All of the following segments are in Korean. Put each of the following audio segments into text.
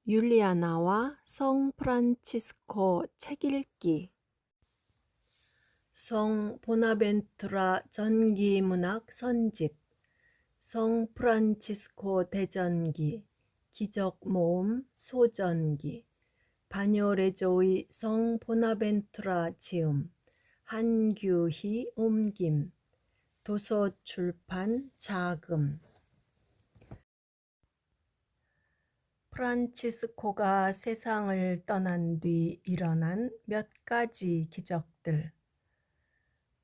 율리아나와 성 프란치스코 책 읽기. 성 보나벤투라 전기문학 선집, 성 프란치스코 대전기, 기적모음 소전기, 바뇨레조의 성 보나벤투라 지음, 한규희 옮김, 도서출판 자금. 프란치스코가 세상을 떠난 뒤 일어난 몇 가지 기적들.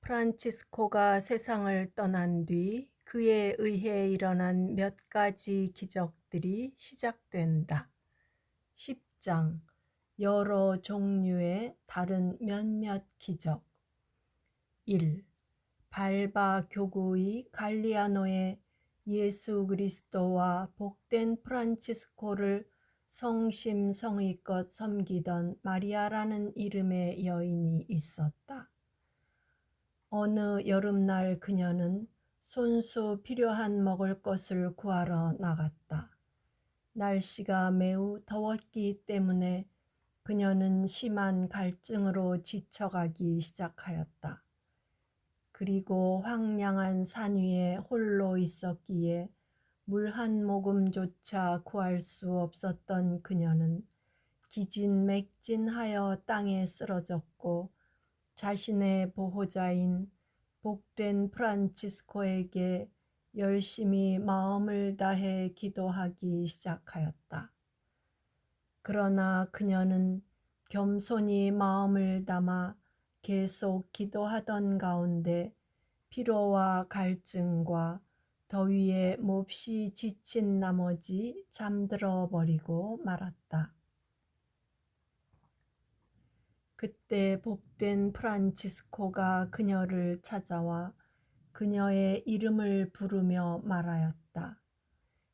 프란치스코가 세상을 떠난 뒤 그에 의해 일어난 몇 가지 기적들이 시작된다. 10장 여러 종류의 다른 몇몇 기적. 1. 발바 교구의 갈리아노에 예수 그리스도와 복된 프란치스코를 성심성의껏 섬기던 마리아라는 이름의 여인이 있었다. 어느 여름날 그녀는 손수 필요한 먹을 것을 구하러 나갔다. 날씨가 매우 더웠기 때문에 그녀는 심한 갈증으로 지쳐가기 시작하였다. 그리고 황량한 산 위에 홀로 있었기에 물 한 모금조차 구할 수 없었던 그녀는 기진맥진하여 땅에 쓰러졌고 자신의 보호자인 복된 프란치스코에게 열심히 마음을 다해 기도하기 시작하였다. 그러나 그녀는 겸손히 마음을 담아 계속 기도하던 가운데 피로와 갈증과 더위에 몹시 지친 나머지 잠들어 버리고 말았다. 그때 복된 프란치스코가 그녀를 찾아와 그녀의 이름을 부르며 말하였다.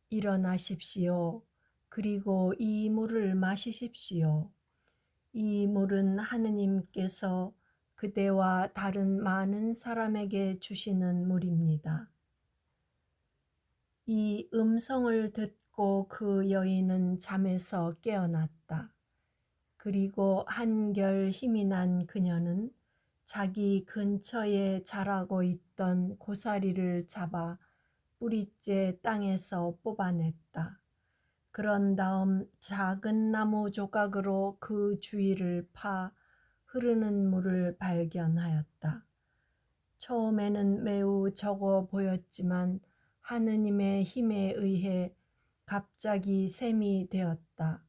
일어나십시오. 그리고 이 물을 마시십시오. 이 물은 하느님께서 그대와 다른 많은 사람에게 주시는 물입니다. 이 음성을 듣고 그 여인은 잠에서 깨어났다. 그리고 한결 힘이 난 그녀는 자기 근처에 자라고 있던 고사리를 잡아 뿌리째 땅에서 뽑아냈다. 그런 다음 작은 나무 조각으로 그 주위를 파 흐르는 물을 발견하였다. 처음에는 매우 적어 보였지만 하느님의 힘에 의해 갑자기 샘이 되었다.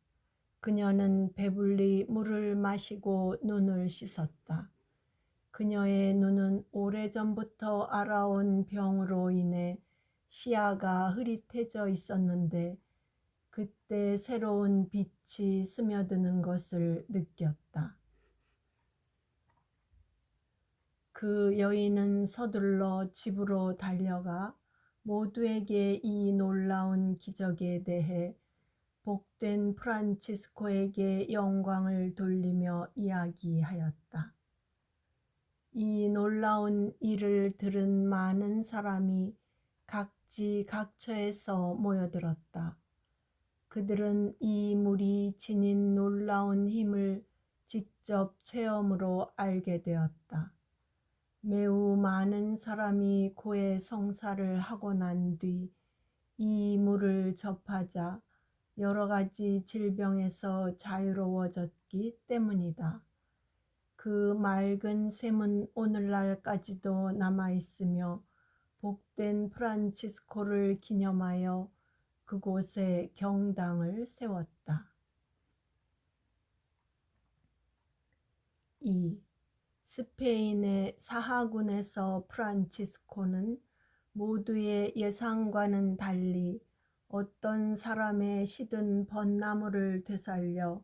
그녀는 배불리 물을 마시고 눈을 씻었다. 그녀의 눈은 오래전부터 알아온 병으로 인해 시야가 흐릿해져 있었는데 그때 새로운 빛이 스며드는 것을 느꼈다. 그 여인은 서둘러 집으로 달려가 모두에게 이 놀라운 기적에 대해 복된 프란치스코에게 영광을 돌리며 이야기하였다. 이 놀라운 일을 들은 많은 사람이 각지각처에서 모여들었다. 그들은 이 물이 지닌 놀라운 힘을 직접 체험으로 알게 되었다. 매우 많은 사람이 고해 성사를 하고 난 뒤 이 물을 접하자 여러 가지 질병에서 자유로워졌기 때문이다. 그 맑은 샘은 오늘날까지도 남아있으며 복된 프란치스코를 기념하여 그곳에 경당을 세웠다. 2. 스페인의 사하군에서 프란치스코는 모두의 예상과는 달리 어떤 사람의 시든 벚나무를 되살려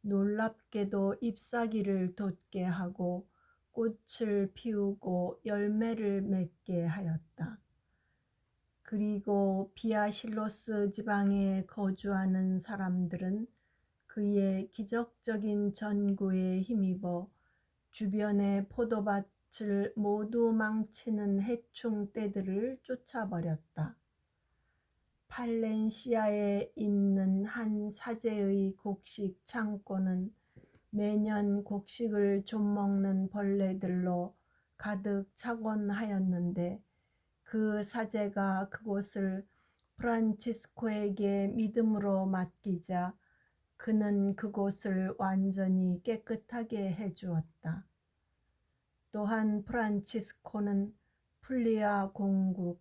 놀랍게도 잎사귀를 돋게 하고 꽃을 피우고 열매를 맺게 하였다. 그리고 비아실로스 지방에 거주하는 사람들은 그의 기적적인 전구에 힘입어 주변의 포도밭을 모두 망치는 해충 떼들을 쫓아버렸다. 팔렌시아에 있는 한 사제의 곡식 창고는 매년 곡식을 좀먹는 벌레들로 가득 차곤 하였는데, 그 사제가 그곳을 프란치스코에게 믿음으로 맡기자 그는 그곳을 완전히 깨끗하게 해주었다. 또한 프란치스코는 풀리아 공국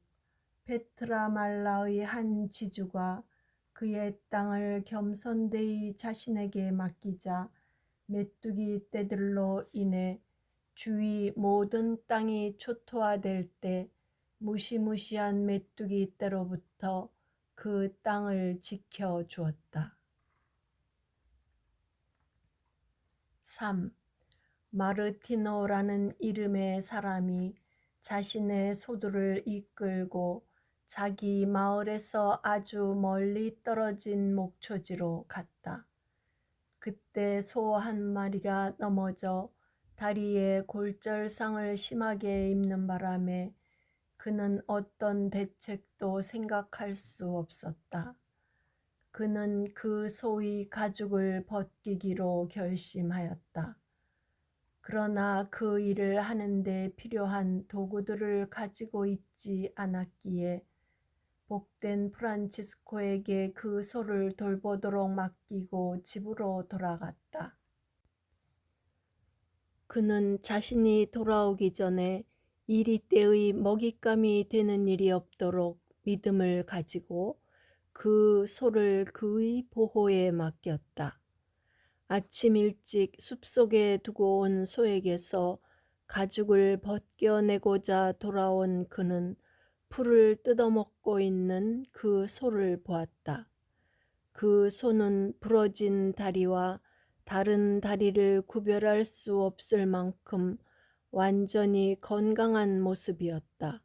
페트라말라의 한 지주가 그의 땅을 겸손되이 자신에게 맡기자 메뚜기 떼들로 인해 주위 모든 땅이 초토화될 때 무시무시한 메뚜기 떼로부터 그 땅을 지켜주었다. 3. 마르티노라는 이름의 사람이 자신의 소들을 이끌고 자기 마을에서 아주 멀리 떨어진 목초지로 갔다. 그때 소 한 마리가 넘어져 다리에 골절상을 심하게 입는 바람에 그는 어떤 대책도 생각할 수 없었다. 그는 그 소의 가죽을 벗기기로 결심하였다. 그러나 그 일을 하는데 필요한 도구들을 가지고 있지 않았기에 복된 프란치스코에게 그 소를 돌보도록 맡기고 집으로 돌아갔다. 그는 자신이 돌아오기 전에 이리떼의 먹잇감이 되는 일이 없도록 믿음을 가지고 그 소를 그의 보호에 맡겼다. 아침 일찍 숲속에 두고 온 소에게서 가죽을 벗겨내고자 돌아온 그는 풀을 뜯어먹고 있는 그 소를 보았다. 그 소는 부러진 다리와 다른 다리를 구별할 수 없을 만큼 완전히 건강한 모습이었다.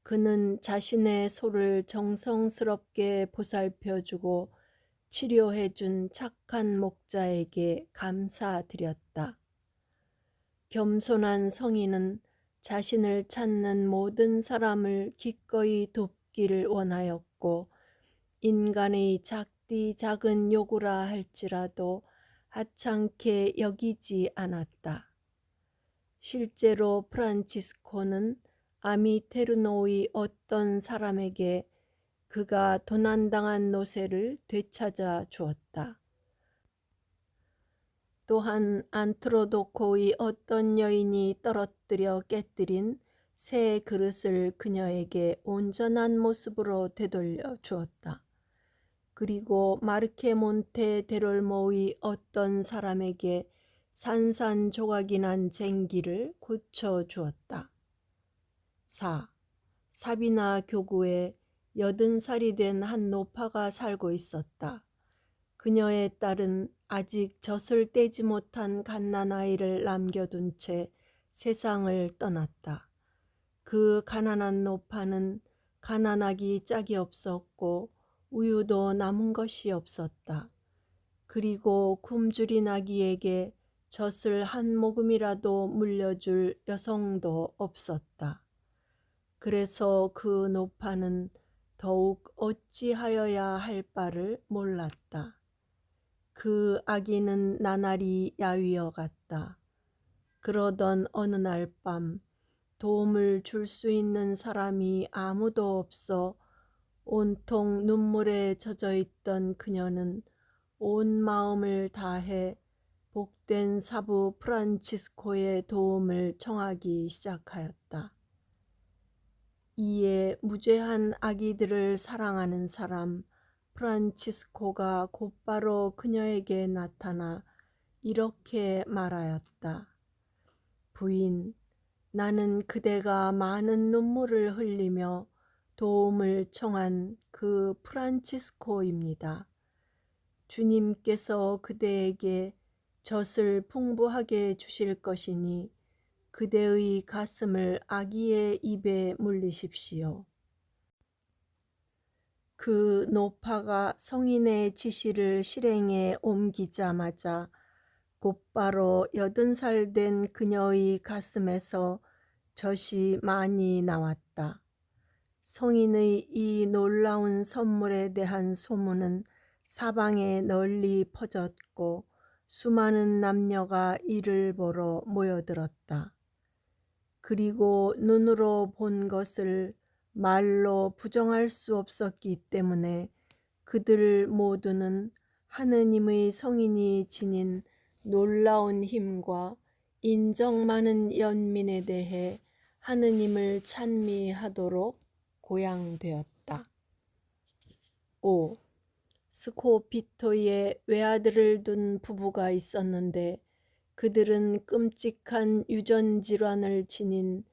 그는 자신의 소를 정성스럽게 보살펴주고 치료해준 착한 목자에게 감사드렸다. 겸손한 성인은 자신을 찾는 모든 사람을 기꺼이 돕기를 원하였고, 인간의 작디 작은 요구라 할지라도 하찮게 여기지 않았다. 실제로 프란치스코는 아미테르노의 어떤 사람에게 그가 도난당한 노새를 되찾아 주었다. 또한 안트로도코의 어떤 여인이 떨어뜨려 깨뜨린 새 그릇을 그녀에게 온전한 모습으로 되돌려 주었다. 그리고 마르케몬테 데롤모의 어떤 사람에게 산산조각이 난 쟁기를 고쳐주었다. 4. 사비나 교구에 80살이 된 한 노파가 살고 있었다. 그녀의 딸은 아직 젖을 떼지 못한 갓난아이를 남겨둔 채 세상을 떠났다. 그 가난한 노파는 가난하기 짝이 없었고 우유도 남은 것이 없었다. 그리고 굶주린 아기에게 젖을 한 모금이라도 물려줄 여성도 없었다. 그래서 그 노파는 더욱 어찌하여야 할 바를 몰랐다. 그 아기는 나날이 야위어 갔다. 그러던 어느 날 밤 도움을 줄 수 있는 사람이 아무도 없어 온통 눈물에 젖어 있던 그녀는 온 마음을 다해 복된 사부 프란치스코의 도움을 청하기 시작하였다. 이에 무죄한 아기들을 사랑하는 사람 프란치스코가 곧바로 그녀에게 나타나 이렇게 말하였다. 부인, 나는 그대가 많은 눈물을 흘리며 도움을 청한 그 프란치스코입니다. 주님께서 그대에게 젖을 풍부하게 주실 것이니 그대의 가슴을 아기의 입에 물리십시오. 그 노파가 성인의 지시를 실행에 옮기자마자 곧바로 80살 된 그녀의 가슴에서 젖이 많이 나왔다. 성인의 이 놀라운 선물에 대한 소문은 사방에 널리 퍼졌고 수많은 남녀가 이를 보러 모여들었다. 그리고 눈으로 본 것을 말로 부정할 수 없었기 때문에 그들 모두는 하느님의 성인이 지닌 놀라운 힘과 인정 많은 연민에 대해 하느님을 찬미하도록 고양되었다. 5. 스코피토에 외아들을 둔 부부가 있었는데 그들은 끔찍한 유전질환을 지닌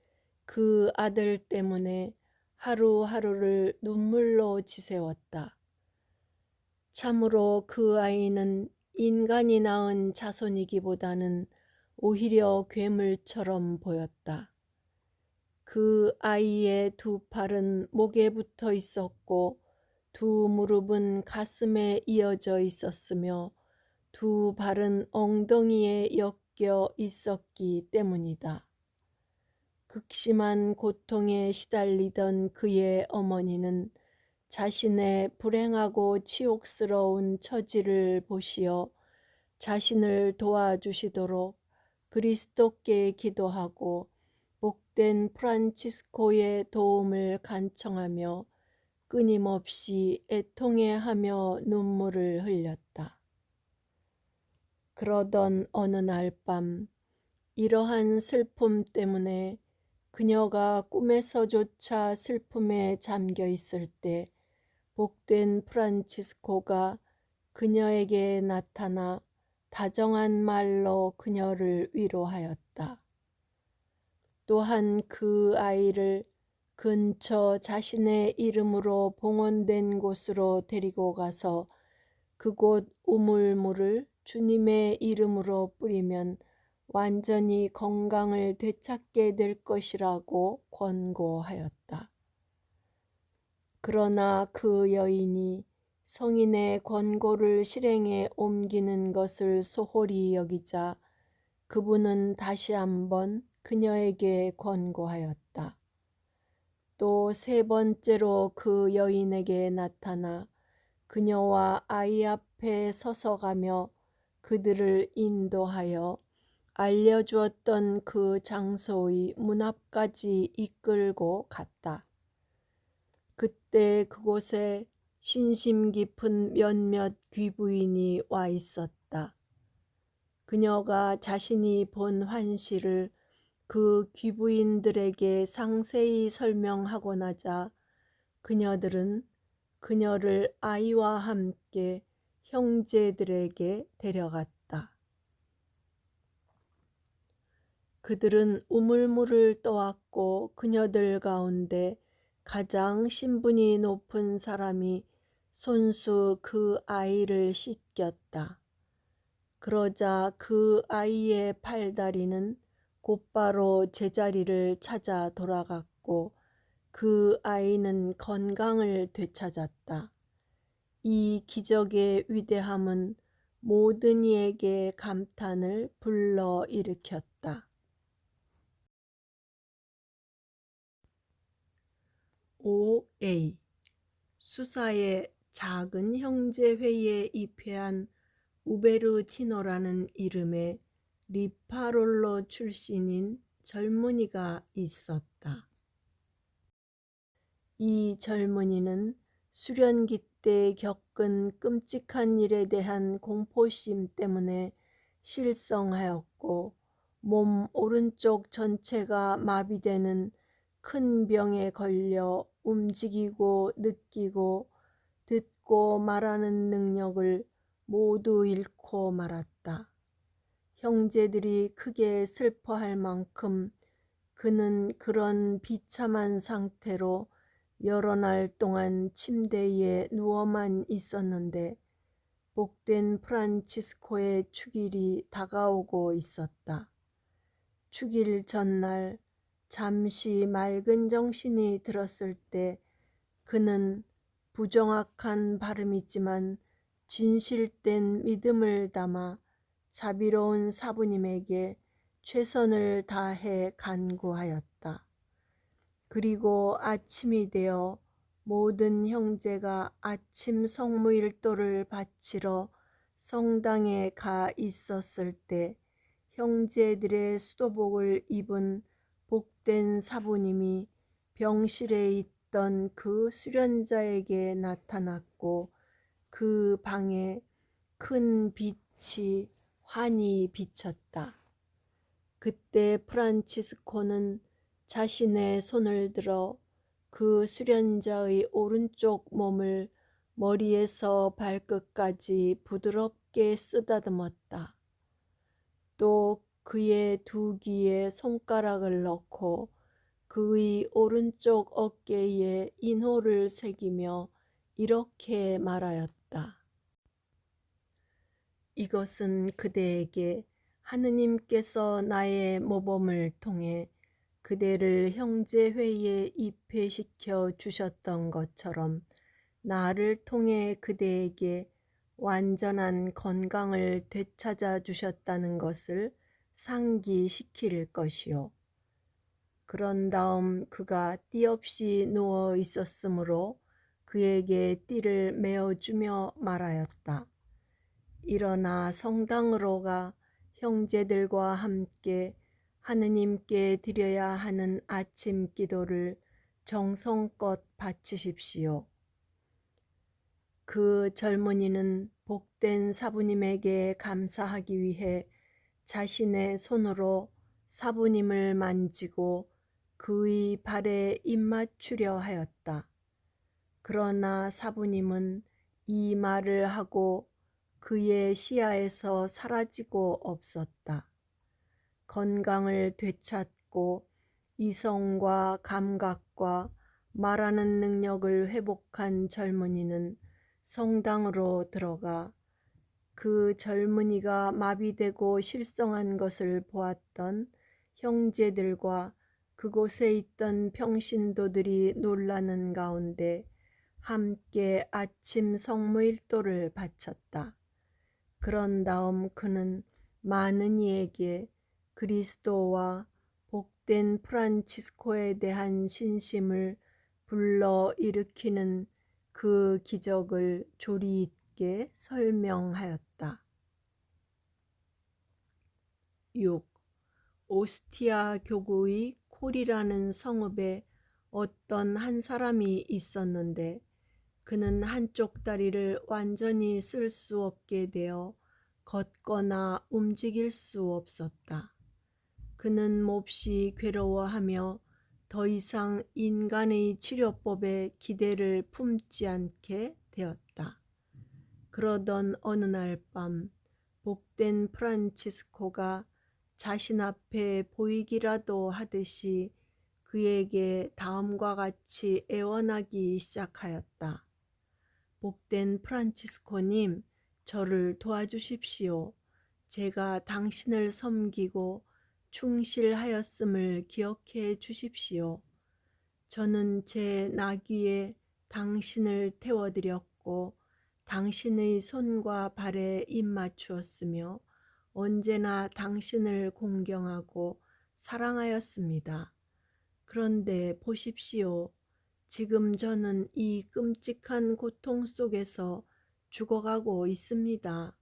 그 아들 때문에 하루하루를 눈물로 지새웠다. 참으로 그 아이는 인간이 낳은 자손이기보다는 오히려 괴물처럼 보였다. 그 아이의 두 팔은 목에 붙어 있었고 두 무릎은 가슴에 이어져 있었으며 두 발은 엉덩이에 엮여 있었기 때문이다. 극심한 고통에 시달리던 그의 어머니는 자신의 불행하고 치욕스러운 처지를 보시어 자신을 도와주시도록 그리스도께 기도하고 복된 프란치스코의 도움을 간청하며 끊임없이 애통해하며 눈물을 흘렸다. 그러던 어느 날 밤 이러한 슬픔 때문에 그녀가 꿈에서조차 슬픔에 잠겨 있을 때 복된 프란치스코가 그녀에게 나타나 다정한 말로 그녀를 위로하였다. 또한 그 아이를 근처 자신의 이름으로 봉헌된 곳으로 데리고 가서 그곳 우물물을 주님의 이름으로 뿌리면 완전히 건강을 되찾게 될 것이라고 권고하였다. 그러나 그 여인이 성인의 권고를 실행에 옮기는 것을 소홀히 여기자 그분은 다시 한번 그녀에게 권고하였다. 또 세 번째로 그 여인에게 나타나 그녀와 아이 앞에 서서가며 그들을 인도하여 알려주었던 그 장소의 문 앞까지 이끌고 갔다. 그때 그곳에 신심 깊은 몇몇 귀부인이 와 있었다. 그녀가 자신이 본 환시를 그 귀부인들에게 상세히 설명하고 나자 그녀들은 그녀를 아이와 함께 형제들에게 데려갔다. 그들은 우물물을 떠왔고 그녀들 가운데 가장 신분이 높은 사람이 손수 그 아이를 씻겼다. 그러자 그 아이의 팔다리는 곧바로 제자리를 찾아 돌아갔고 그 아이는 건강을 되찾았다. 이 기적의 위대함은 모든 이에게 감탄을 불러일으켰다. 5A. 수사의 작은 형제회의에 입회한 우베르티노라는 이름의 리파롤로 출신인 젊은이가 있었다. 이 젊은이는 수련기 때 겪은 끔찍한 일에 대한 공포심 때문에 실성하였고 몸 오른쪽 전체가 마비되는 큰 병에 걸려 움직이고 느끼고 듣고 말하는 능력을 모두 잃고 말았다. 형제들이 크게 슬퍼할 만큼 그는 그런 비참한 상태로 여러 날 동안 침대에 누워만 있었는데 복된 프란치스코의 축일이 다가오고 있었다. 축일 전날 잠시 맑은 정신이 들었을 때 그는 부정확한 발음이지만 진실된 믿음을 담아 자비로운 사부님에게 최선을 다해 간구하였다. 그리고 아침이 되어 모든 형제가 아침 성무일도를 바치러 성당에 가 있었을 때 형제들의 수도복을 입은 복된 사부님이 병실에 있던 그 수련자에게 나타났고 그 방에 큰 빛이 환히 비쳤다. 그때 프란치스코는 자신의 손을 들어 그 수련자의 오른쪽 몸을 머리에서 발끝까지 부드럽게 쓰다듬었다. 또 그의 두 귀에 손가락을 넣고 그의 오른쪽 어깨에 인호를 새기며 이렇게 말하였다. 이것은 그대에게 하느님께서 나의 모범을 통해 그대를 형제회에 입회시켜 주셨던 것처럼 나를 통해 그대에게 완전한 건강을 되찾아 주셨다는 것을 상기시킬 것이요. 그런 다음 그가 띠 없이 누워 있었으므로 그에게 띠를 메어주며 말하였다. 일어나 성당으로 가 형제들과 함께 하느님께 드려야 하는 아침 기도를 정성껏 바치십시오. 그 젊은이는 복된 사부님에게 감사하기 위해 자신의 손으로 사부님을 만지고 그의 발에 입맞추려 하였다. 그러나 사부님은 이 말을 하고 그의 시야에서 사라지고 없었다. 건강을 되찾고 이성과 감각과 말하는 능력을 회복한 젊은이는 성당으로 들어가 그 젊은이가 마비되고 실성한 것을 보았던 형제들과 그곳에 있던 평신도들이 놀라는 가운데 함께 아침 성무일도를 바쳤다. 그런 다음 그는 많은 이에게 그리스도와 복된 프란치스코에 대한 신심을 불러일으키는 그 기적을 조리 있게 설명하였다. 6. 오스티아 교구의 콜이라는 성읍에 어떤 한 사람이 있었는데 그는 한쪽 다리를 완전히 쓸 수 없게 되어 걷거나 움직일 수 없었다. 그는 몹시 괴로워하며 더 이상 인간의 치료법에 기대를 품지 않게 되었다. 그러던 어느 날 밤 복된 프란치스코가 자신 앞에 보이기라도 하듯이 그에게 다음과 같이 애원하기 시작하였다. 복된 프란치스코님, 저를 도와주십시오. 제가 당신을 섬기고 충실하였음을 기억해 주십시오. 저는 제 나귀에 당신을 태워드렸고 당신의 손과 발에 입맞추었으며 언제나 당신을 공경하고 사랑하였습니다. 그런데 보십시오. 지금 저는 이 끔찍한 고통 속에서 죽어가고 있습니다.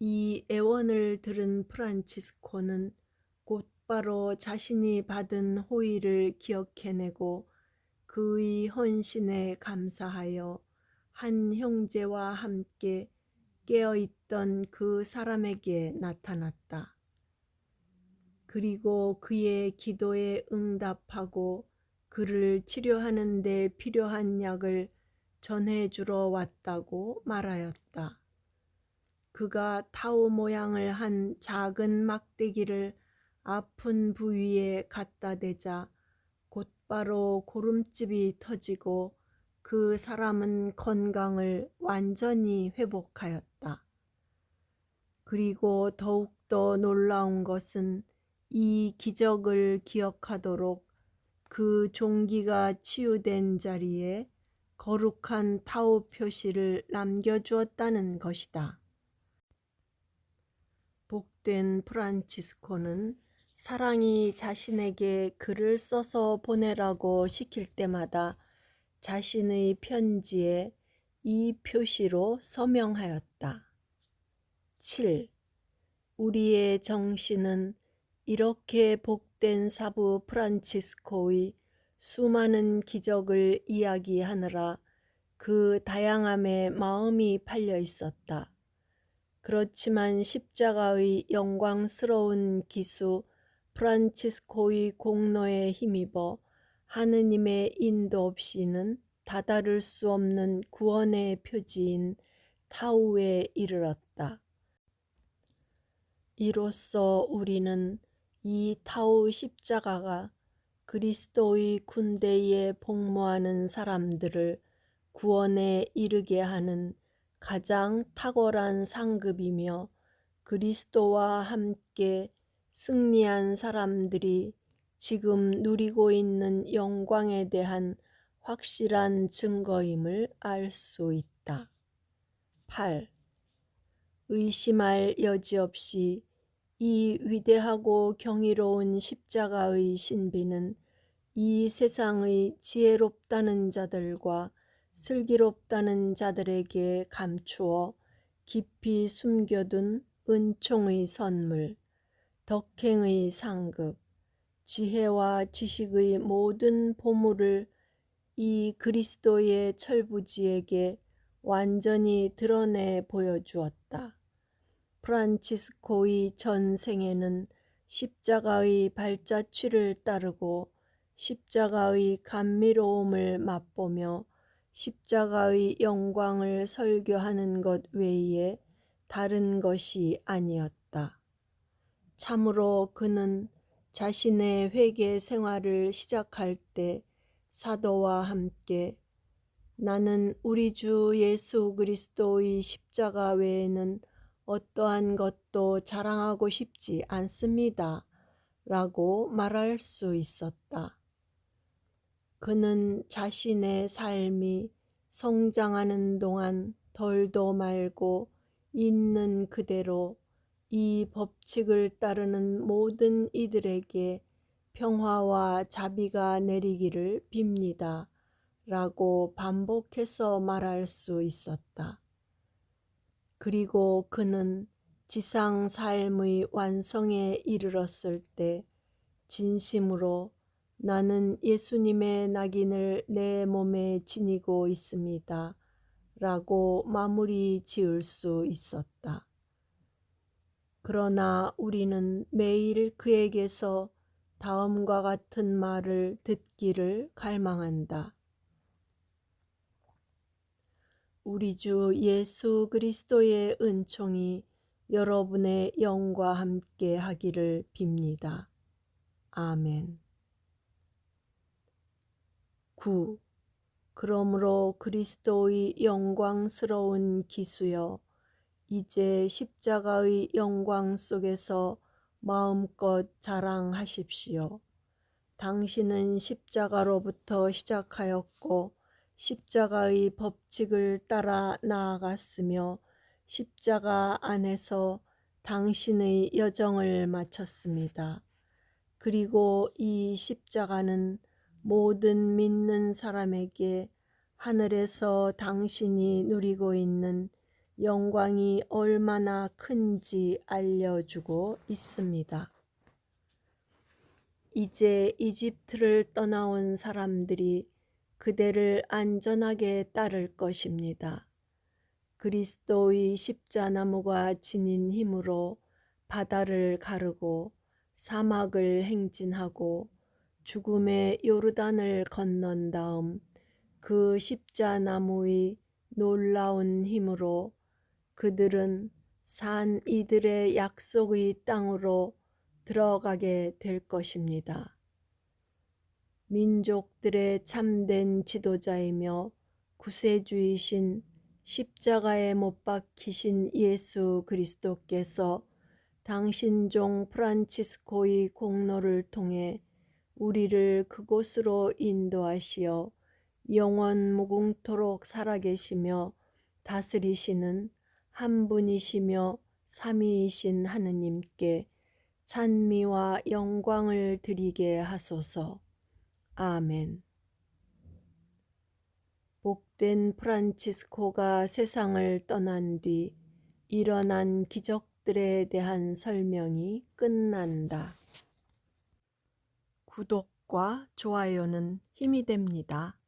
이 애원을 들은 프란치스코는 곧바로 자신이 받은 호의를 기억해내고 그의 헌신에 감사하여 한 형제와 함께 깨어있던 그 사람에게 나타났다. 그리고 그의 기도에 응답하고 그를 치료하는 데 필요한 약을 전해주러 왔다고 말하였다. 그가 타오 모양을 한 작은 막대기를 아픈 부위에 갖다 대자 곧바로 고름집이 터지고 그 사람은 건강을 완전히 회복하였다. 그리고 더욱더 놀라운 것은 이 기적을 기억하도록 그 종기가 치유된 자리에 거룩한 타오 표시를 남겨주었다는 것이다. 복된 프란치스코는 사랑이 자신에게 글을 써서 보내라고 시킬 때마다 자신의 편지에 이 표시로 서명하였다. 7. 우리의 정신은 이렇게 복된 사부 프란치스코의 수많은 기적을 이야기하느라 그 다양함에 마음이 팔려 있었다. 그렇지만 십자가의 영광스러운 기수 프란치스코의 공로에 힘입어 하느님의 인도 없이는 다다를 수 없는 구원의 표지인 타우에 이르렀다. 이로써 우리는 이 타우 십자가가 그리스도의 군대에 복무하는 사람들을 구원에 이르게 하는 가장 탁월한 상급이며 그리스도와 함께 승리한 사람들이 지금 누리고 있는 영광에 대한 확실한 증거임을 알 수 있다. 8. 의심할 여지 없이 이 위대하고 경이로운 십자가의 신비는 이 세상의 지혜롭다는 자들과 슬기롭다는 자들에게 감추어 깊이 숨겨둔 은총의 선물, 덕행의 상급, 지혜와 지식의 모든 보물을 이 그리스도의 철부지에게 완전히 드러내 보여주었다. 프란치스코의 전생에는 십자가의 발자취를 따르고 십자가의 감미로움을 맛보며 십자가의 영광을 설교하는 것 외에 다른 것이 아니었다. 참으로 그는 자신의 회개 생활을 시작할 때 사도와 함께 나는 우리 주 예수 그리스도의 십자가 외에는 어떠한 것도 자랑하고 싶지 않습니다. 라고 말할 수 있었다. 그는 자신의 삶이 성장하는 동안 덜도 말고 있는 그대로 이 법칙을 따르는 모든 이들에게 평화와 자비가 내리기를 빕니다. 라고 반복해서 말할 수 있었다. 그리고 그는 지상 삶의 완성에 이르렀을 때 진심으로 나는 예수님의 낙인을 내 몸에 지니고 있습니다. 라고 마무리 지을 수 있었다. 그러나 우리는 매일 그에게서 다음과 같은 말을 듣기를 갈망한다. 우리 주 예수 그리스도의 은총이 여러분의 영과 함께 하기를 빕니다. 아멘. 9. 그러므로 그리스도의 영광스러운 기수여, 이제 십자가의 영광 속에서 마음껏 자랑하십시오. 당신은 십자가로부터 시작하였고 십자가의 법칙을 따라 나아갔으며 십자가 안에서 당신의 여정을 마쳤습니다. 그리고 이 십자가는 모든 믿는 사람에게 하늘에서 당신이 누리고 있는 영광이 얼마나 큰지 알려주고 있습니다. 이제 이집트를 떠나온 사람들이 그대를 안전하게 따를 것입니다. 그리스도의 십자나무가 지닌 힘으로 바다를 가르고 사막을 행진하고 죽음의 요르단을 건넌 다음 그 십자나무의 놀라운 힘으로 그들은 산 이들의 약속의 땅으로 들어가게 될 것입니다. 민족들의 참된 지도자이며 구세주이신 십자가에 못 박히신 예수 그리스도께서 당신 종 프란치스코의 공로를 통해 우리를 그곳으로 인도하시어 영원 무궁토록 살아계시며 다스리시는 한 분이시며 삼위이신 하느님께 찬미와 영광을 드리게 하소서. 아멘. 복된 프란치스코가 세상을 떠난 뒤 일어난 기적들에 대한 설명이 끝난다. 구독과 좋아요는 힘이 됩니다.